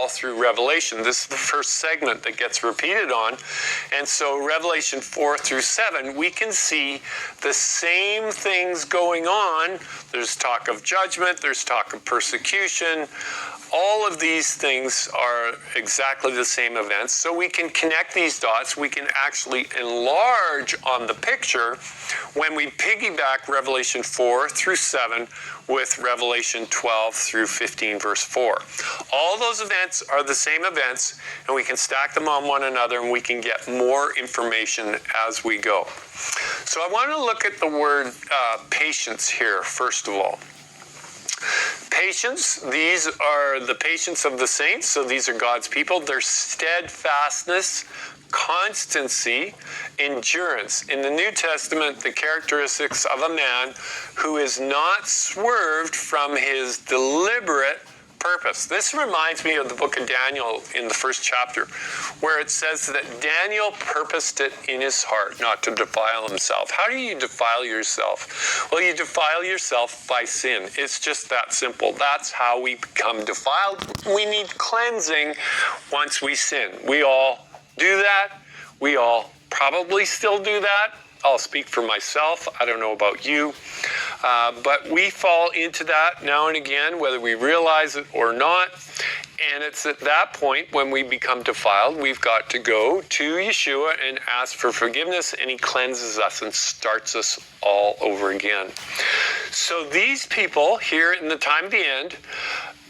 all through Revelation. This is the first segment that gets repeated on. And so Revelation 4 through 7, we can see the same things going on. There's talk of judgment, there's talk of persecution. All of these things are exactly the same events. So we can connect these dots. We can actually enlarge on the picture when we piggyback Revelation 4 through 7 with Revelation 12 through 15, verse 4. All those events are the same events, and we can stack them on one another, and we can get more information as we go. So I want to look at the word patience here, first of all. Patience, these are the patience of the saints, so these are God's people. Their steadfastness, constancy, endurance. In the New Testament, the characteristics of a man who is not swerved from his deliberate purpose. This reminds me of the book of Daniel in the first chapter, where it says that Daniel purposed it in his heart not to defile himself. How do you defile yourself? Well, you defile yourself by sin. It's just that simple. That's how we become defiled. We need cleansing once we sin. We all do that. We all probably still do that. I'll speak for myself. I don't know about you. But we fall into that now and again, whether we realize it or not. And it's at that point when we become defiled, we've got to go to Yeshua and ask for forgiveness, and he cleanses us and starts us all over again. So these people here in the time of the end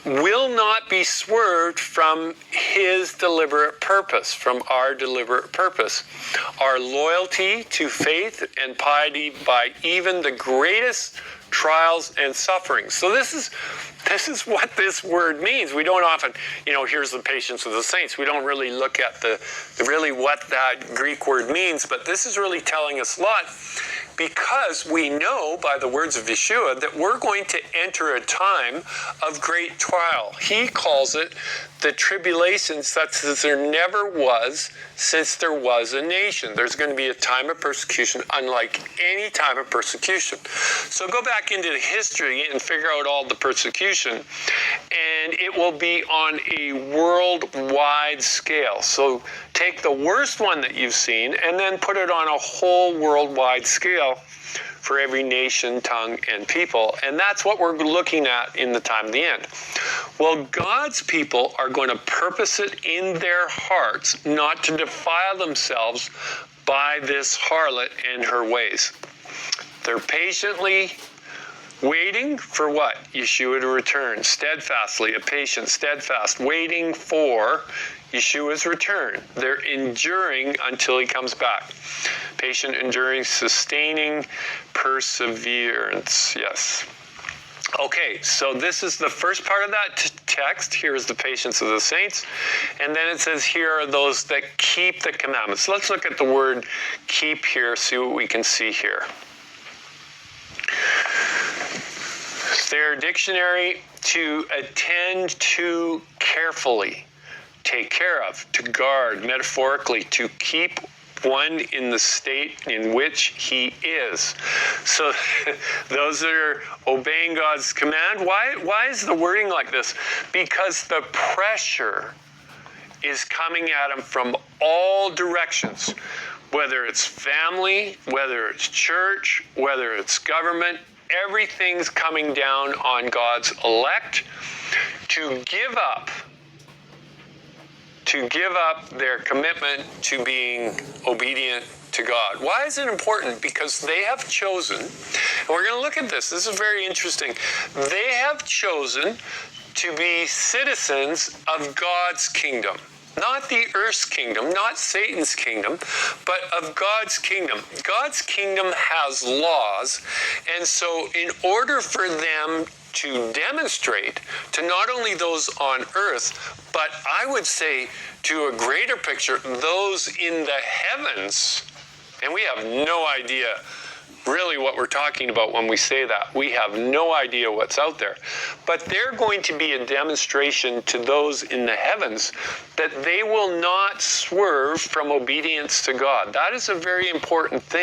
will not be swerved from his deliberate purpose, from our deliberate purpose. Our loyalty to faith and piety by even the greatest trials and sufferings. So this is what this word means. We don't often, here's the patience of the saints. We don't really look at really what that Greek word means, but this is really telling us a lot, because we know by the words of Yeshua that we're going to enter a time of great trial. He calls it the tribulation such as there never was since there was a nation. There's going to be a time of persecution unlike any time of persecution. So go back into the history and figure out all the persecution, and it will be on a worldwide scale. So take the worst one that you've seen and then put it on a whole worldwide scale for every nation, tongue, and people. And that's what we're looking at in the time of the end. Well, God's people are going to purpose it in their hearts not to defile themselves by this harlot and her ways. They're patiently waiting for what? Yeshua to return. Steadfastly, a patient, steadfast, waiting for Yeshua's return. They're enduring until he comes back. Patient, enduring, sustaining, perseverance. Yes. Okay, so this is the first part of that text. Here is the patience of the saints. And then it says here are those that keep the commandments. Let's look at the word keep here, see what we can see here. Their dictionary, to attend to carefully, take care of, to guard, metaphorically, to keep one in the state in which he is. So those that are obeying God's command, why is the wording like this? Because the pressure is coming at them from all directions, whether it's family, whether it's church, whether it's government. Everything's coming down on God's elect to give up their commitment to being obedient to God. Why is it important? Because they have chosen, and we're going to look at this. This is very interesting. They have chosen to be citizens of God's kingdom. Not the earth's kingdom, not Satan's kingdom, but of God's kingdom. God's kingdom has laws, and so in order for them to demonstrate to not only those on earth, but I would say to a greater picture, those in the heavens, and we have no idea really what we're talking about when we say that. We have no idea what's out there. But they're going to be a demonstration to those in the heavens that they will not swerve from obedience to God. That is a very important thing.